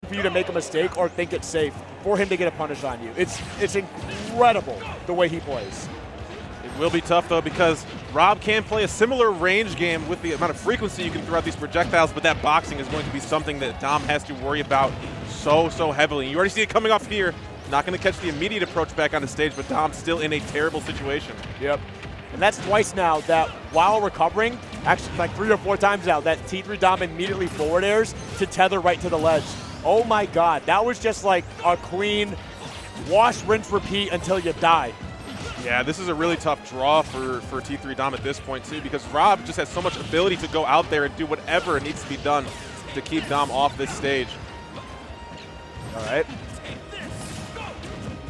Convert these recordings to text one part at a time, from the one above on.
for you to make a mistake or think it's safe for him to get a punish on you. It's incredible the way he plays. It will be tough, though, because Rob can play a similar range game with the amount of frequency you can throw out these projectiles, but that boxing is going to be something that Dom has to worry about so heavily. You already see it coming off here. Not going to catch the immediate approach back on the stage, but Dom's still in a terrible situation. Yep. And that's twice now that while recovering, actually like 3 or 4 times now, that T3 Dom immediately forward airs to tether right to the ledge. Oh my God, that was just like a clean wash, rinse, repeat until you die. Yeah, this is a really tough draw for T3 Dom at this point, too, because Rob just has so much ability to go out there and do whatever needs to be done to keep Dom off this stage. All right.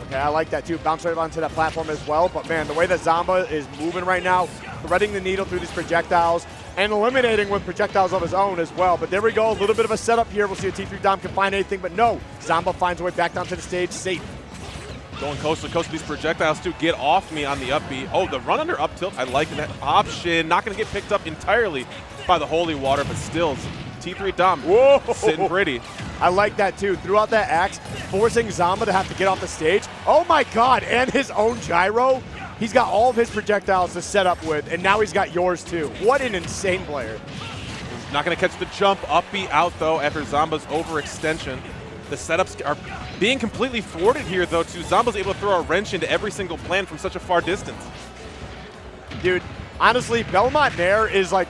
Okay, I like that, too. Bounce right onto that platform as well. But, man, the way that Zomba is moving right now, threading the needle through these projectiles and eliminating with projectiles of his own as well. But there we go, a little bit of a setup here. We'll see if T3 Dom can find anything, but no. Zomba finds a way back down to the stage safe. Going coast to coast with these projectiles to get off me on the upbeat. Oh, the run under up tilt. I like that option. Not going to get picked up entirely by the holy water, but still, T3 Dom sitting pretty. I like that too. Throughout that axe, forcing Zomba to have to get off the stage. Oh my God, and his own gyro. He's got all of his projectiles to set up with, and now he's got yours too. What an insane player. Not going to catch the jump. Upbeat out, though, after Zomba's overextension. The setups are being completely thwarted here, though, too. Zomba's able to throw a wrench into every single plan from such a far distance. Dude, honestly, Belmont Nair is like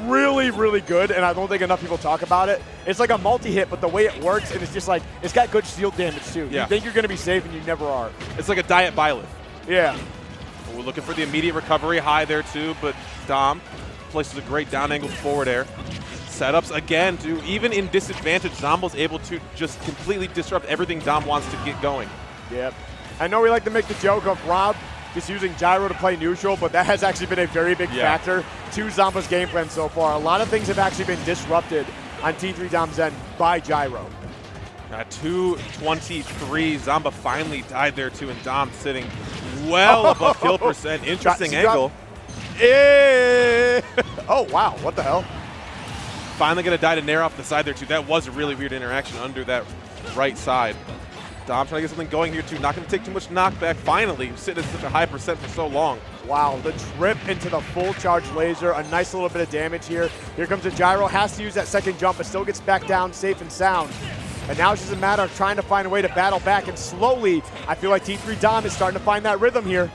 really, really good, and I don't think enough people talk about it. It's like a multi-hit, but the way it works, and it's just like, it's got good shield damage, too. Yeah. You think you're going to be safe, and you never are. It's like a diet Byleth. Yeah. We're looking for the immediate recovery high there, too, but Dom places a great down angle forward air. Setups again, too. Even in disadvantage, Zomba's able to just completely disrupt everything Dom wants to get going. Yep. I know we like to make the joke of Rob just using gyro to play neutral, but that has actually been a very big factor to Zomba's game plan so far. A lot of things have actually been disrupted on T3 Dom's end by gyro. At 223, Zomba finally died there, too, and Dom sitting well above kill percent. Interesting angle. Oh, wow. What the hell? Finally going to die to Nair off the side there, too. That was a really weird interaction under that right side. Dom trying to get something going here, too. Not going to take too much knockback. Finally, sitting at such a high percent for so long. Wow, the trip into the full charge laser. A nice little bit of damage here. Here comes the gyro. Has to use that second jump, but still gets back down safe and sound. And now it's just a matter of trying to find a way to battle back. And slowly, I feel like T3 Dom is starting to find that rhythm here.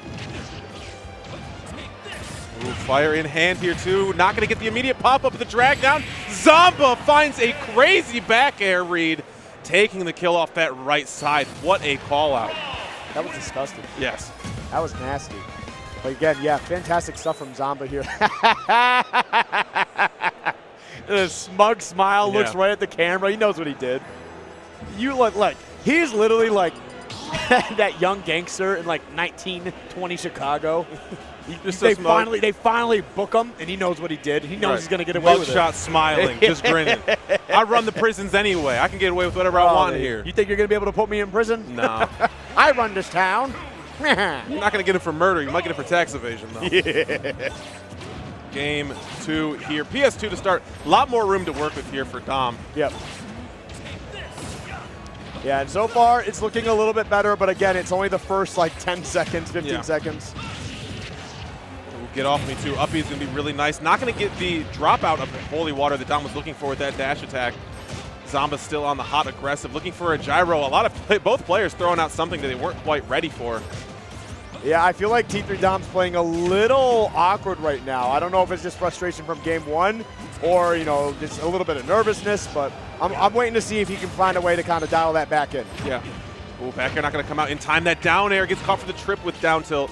Ooh, fire in hand here, too. Not going to get the immediate pop-up of the drag down. Zomba finds a crazy back air read, taking the kill off that right side. What a call-out. That was disgusting. Yes. That was nasty. But again, yeah, fantastic stuff from Zomba here. The smug smile looks right at the camera. He knows what he did. You look like, he's literally like that young gangster in like 1920 Chicago. They finally book him, and he knows what he did. He knows he's going to get away with it. Mugshot smiling, just grinning. I run the prisons anyway. I can get away with whatever I want here. You think you're going to be able to put me in prison? No. I run this town. You're not going to get it for murder. You might get it for tax evasion, though. Yeah. Game 2 here. PS2 to start. A lot more room to work with here for Dom. Yep. Yeah, and so far it's looking a little bit better, but again, it's only the first like 10 seconds, 15 seconds. Get off me, too. Uppy's going to be really nice. Not going to get the dropout of the holy water that Dom was looking for with that dash attack. Zomba's still on the hot aggressive, looking for a gyro. A lot of both players throwing out something that they weren't quite ready for. Yeah, I feel like T3 Dom's playing a little awkward right now. I don't know if it's just frustration from game 1 or, you know, just a little bit of nervousness, but I'm waiting to see if he can find a way to kind of dial that back in. Yeah. Ooh, back air not going to come out in time. That down air gets caught for the trip with down tilt.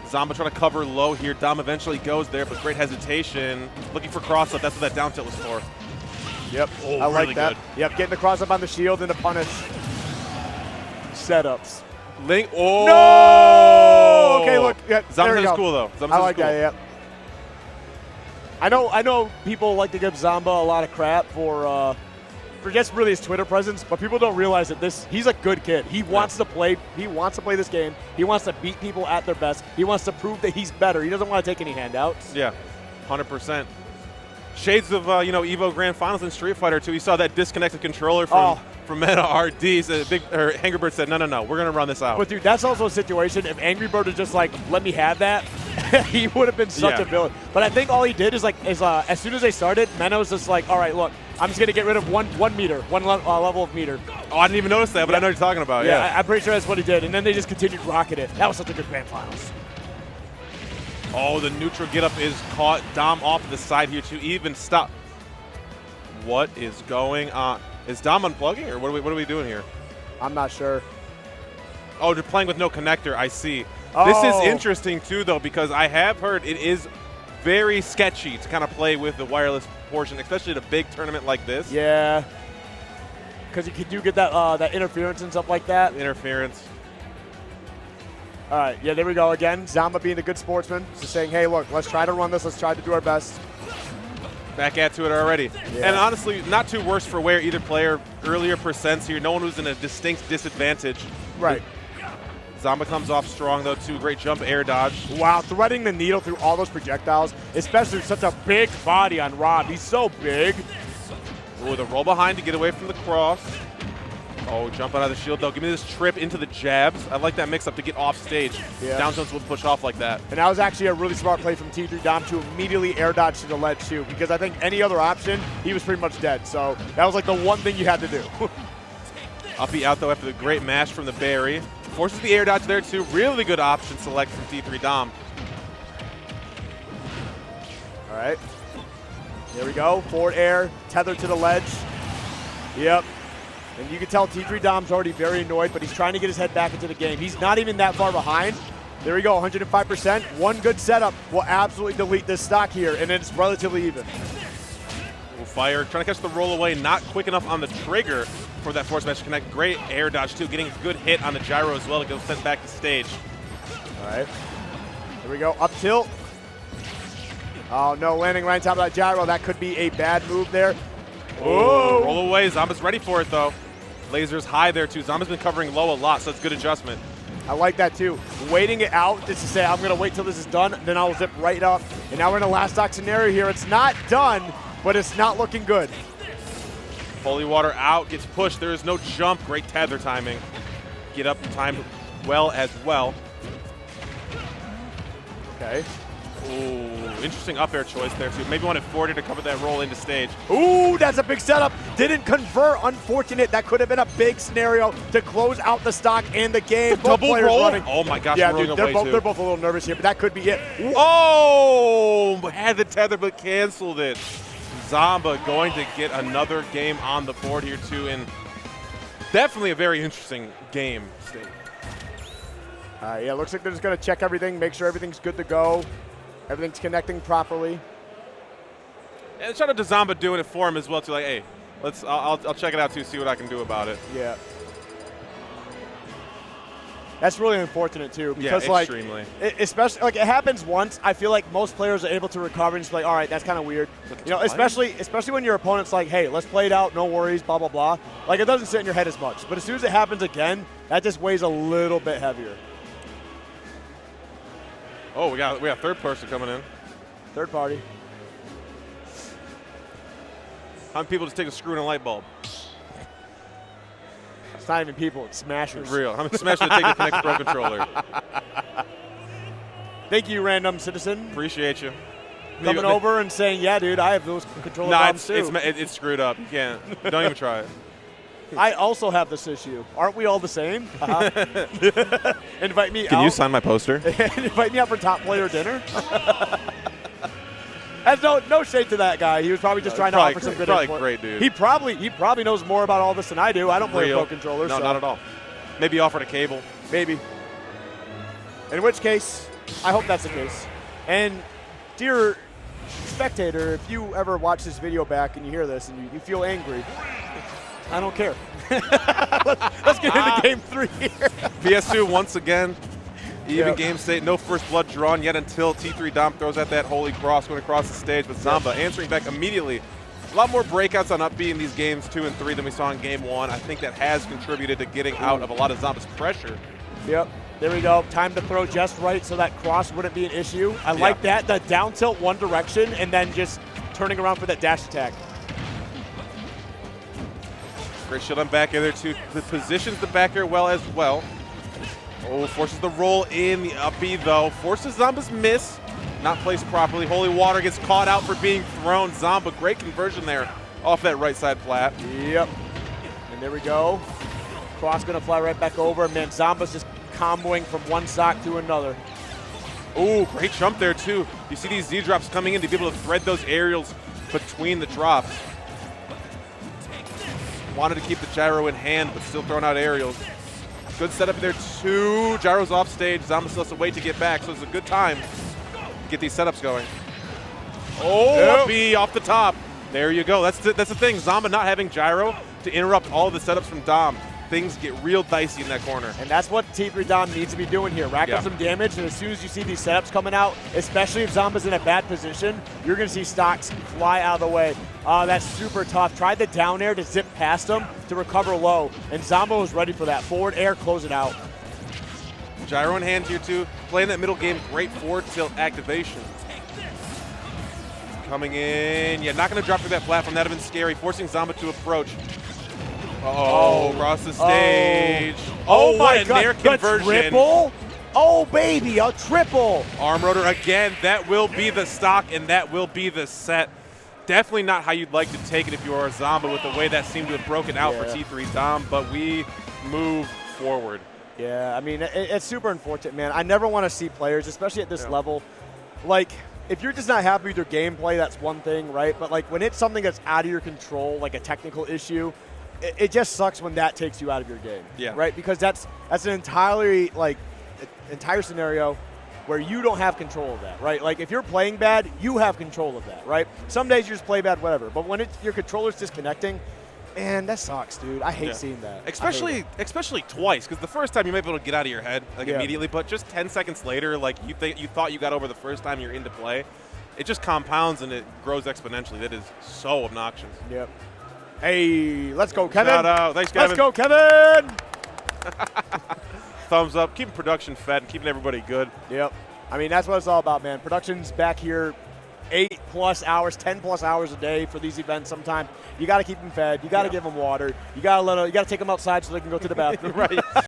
Zomba trying to cover low here. Dom eventually goes there, but great hesitation. Looking for cross-up. That's what that down tilt was for. Yep, oh, I like really that. Good. Yep, getting the cross-up on the shield and the punish. Setups. Link. Oh! No! Okay, look. Yeah, Zomba's cool, though. I like that, yeah. I know people like to give Zomba a lot of crap for just really his Twitter presence, but people don't realize that he's a good kid. He wants to play. He wants to play this game. He wants to beat people at their best. He wants to prove that he's better. He doesn't want to take any handouts. Yeah, 100%. Shades of Evo Grand Finals and Street Fighter 2. You saw that disconnected controller from Meta RDs. Angry Bird said, no, we're going to run this out. But, dude, that's also a situation. If Angry Bird was just like, let me have that, he would have been such a villain. But I think all he did is, as soon as they started, Mena was just like, all right, look, I'm just going to get rid of one level of meter. Oh, I didn't even notice that, but I know what you're talking about. Yeah, I'm pretty sure that's what he did. And then they just continued rocking it. That was such a good Grand Finals. Oh, the neutral get-up is caught. Dom off to the side here to even stop. What is going on? Is Dom unplugging, or what are we doing here? I'm not sure. Oh, they're playing with no connector. I see. Oh. This is interesting, too, though, because I have heard it is very sketchy to kind of play with the wireless portion, especially at a big tournament like this. Yeah. Because you do get that that interference and stuff like that. Interference. All right, yeah, there we go again. Zomba being a good sportsman, just saying, hey, look, let's try to run this. Let's try to do our best. Back at to it already. Yeah. And honestly, not too worse for wear either player. Earlier percents here. No one was in a distinct disadvantage. Right. Zomba comes off strong, though, too. Great jump air dodge. Wow, threading the needle through all those projectiles, especially with such a big body on Rob. He's so big. Ooh, the roll behind to get away from the cross. Oh, jump out of the shield, though. Give me this trip into the jabs. I like that mix-up to get off stage. Yeah. Down tilts will push off like that. And that was actually a really smart play from T3 Dom to immediately air dodge to the ledge, too, because I think any other option, he was pretty much dead. So that was like the one thing you had to do. Uppy out, though, after the great mash from the Barry. Forces the air dodge there, too. Really good option select from T3 Dom. All right. There we go. Forward air, tether to the ledge. Yep. And you can tell T3 Dom's already very annoyed, but he's trying to get his head back into the game. He's not even that far behind. There we go, 105%. One good setup will absolutely delete this stock here, and it's relatively even. Fire, trying to catch the roll away, not quick enough on the trigger for that force match to connect. Great air dodge, too, getting a good hit on the gyro as well to go sent back to stage. All right. Here we go, up tilt. Oh, no, landing right on top of that gyro. That could be a bad move there. Oh, roll away. Zomba's ready for it, though. Lasers high there, too. Zomba's been covering low a lot, so it's good adjustment. I like that, too. Waiting it out just to say, I'm going to wait till this is done, then I'll zip right up. And now we're in a last stock scenario here. It's not done, but it's not looking good. Holy water out, gets pushed. There is no jump. Great tether timing. Get up time well as well. Okay. Ooh, interesting up air choice there, too. Maybe wanted 40 to cover that roll into stage. Ooh, that's a big setup. Didn't convert. Unfortunate. That could have been a big scenario to close out the stock and the game. Double roll? Running. Oh, my gosh. Yeah, dude, they're both a little nervous here, but that could be it. Ooh. Oh, had the tether but canceled it. Zomba going to get another game on the board here, too, and definitely a very interesting game state. Yeah, looks like they're just going to check everything, make sure everything's good to go. Everything's connecting properly. And shout out to Zomba doing it for him as well, too. Like, hey, I'll check it out, too, see what I can do about it. Yeah. That's really unfortunate, too. Because, yeah, extremely. Especially, like, it happens once. I feel like most players are able to recover and just be like, all right, that's kind of weird. You know, especially when your opponent's like, hey, let's play it out, no worries, blah, blah, blah. Like, it doesn't sit in your head as much. But as soon as it happens again, that just weighs a little bit heavier. Oh, we got third person coming in. Third party. How many people just take a screw in a light bulb? It's not even people, it's smashers. It's real. How many smashers take a Connect Pro controller? Thank you, random citizen. Appreciate you. Coming over and saying, yeah, dude, I have those controller problems too. It's screwed up. You can't. Don't even try it. I also have this issue. Aren't we all the same? Invite me out. Can you sign my poster? Invite me out for top player dinner? That's no shade to that guy. He was probably just trying to offer some good input. Probably great, dude. He probably knows more about all this than I do. I don't play a pro controller. No, so. not at all. Maybe offered a cable. Maybe. In which case, I hope that's the case. And dear spectator, if you ever watch this video back and you hear this and you feel angry, I don't care. Let's get into game 3 here. PS2 once again. Even game state, no first blood drawn yet until T3 Dom throws at that holy cross going across the stage, but Zomba answering back immediately. A lot more breakouts on up B in these games 2 and 3 than we saw in game 1. I think that has contributed to getting out of a lot of Zomba's pressure. Yep. There we go. Time to throw just right so that cross wouldn't be an issue. I like that. The down tilt one direction and then just turning around for that dash attack. Great shield on back air there, too. The positions the back air well as well. Oh, forces the roll in the up B, though. Forces Zomba's miss. Not placed properly. Holy Water gets caught out for being thrown. Zomba, great conversion there off that right side flat. Yep. And there we go. Cross going to fly right back over. Man, Zomba's just comboing from one stock to another. Oh, great jump there, too. You see these Z-drops coming in to be able to thread those aerials between the drops. Wanted to keep the gyro in hand, but still throwing out aerials. Good setup there, too. Gyro's off stage. Zomba still has to wait to get back, so it's a good time to get these setups going. Oh, yep. B off the top. There you go. That's the thing. Zomba not having gyro to interrupt all of the setups from Dom. Things get real dicey in that corner. And that's what T3 Dom needs to be doing here. Rack up some damage, and as soon as you see these setups coming out, especially if Zomba's in a bad position, you're going to see stocks fly out of the way. That's super tough. Tried the down air to zip past him to recover low, and Zomba was ready for that. Forward air, close it out. Gyro in hand here, too. Playing that middle game, great forward tilt activation. Coming in. Yeah, not going to drop through that platform. That would have been scary. Forcing Zomba to approach. Oh, across the stage. Oh my what a God, nair conversion. The triple? Oh, baby, a triple. Arm rotor again. That will be the stock, and that will be the set. Definitely not how you'd like to take it if you are a Zomba with the way that seemed to have broken out for T3 Dom, but we move forward. Yeah, I mean, it's super unfortunate, man. I never want to see players, especially at this level, like, if you're just not happy with your gameplay, that's one thing, right? But, like, when it's something that's out of your control, like a technical issue, it just sucks when that takes you out of your game, right? Because that's an entire scenario where you don't have control of that, right? Like, if you're playing bad, you have control of that, right? Some days you just play bad, whatever. But when your controller's disconnecting, man, that sucks, dude. I hate seeing that. Especially twice, because the first time you might be able to get out of your head immediately, but just 10 seconds later, like you thought you got over the first time you're into play, it just compounds and it grows exponentially. That is so obnoxious. Yep. Hey, let's go, Kevin. Shout out. Thanks, Kevin. Let's go, Kevin. Thumbs up. Keeping production fed and keeping everybody good. Yep. I mean, that's what it's all about, man. Production's back here 8+ hours, 10+ hours a day for these events sometimes. You got to keep them fed. You got to give them water. You got to take them outside so they can go to the bathroom. Right.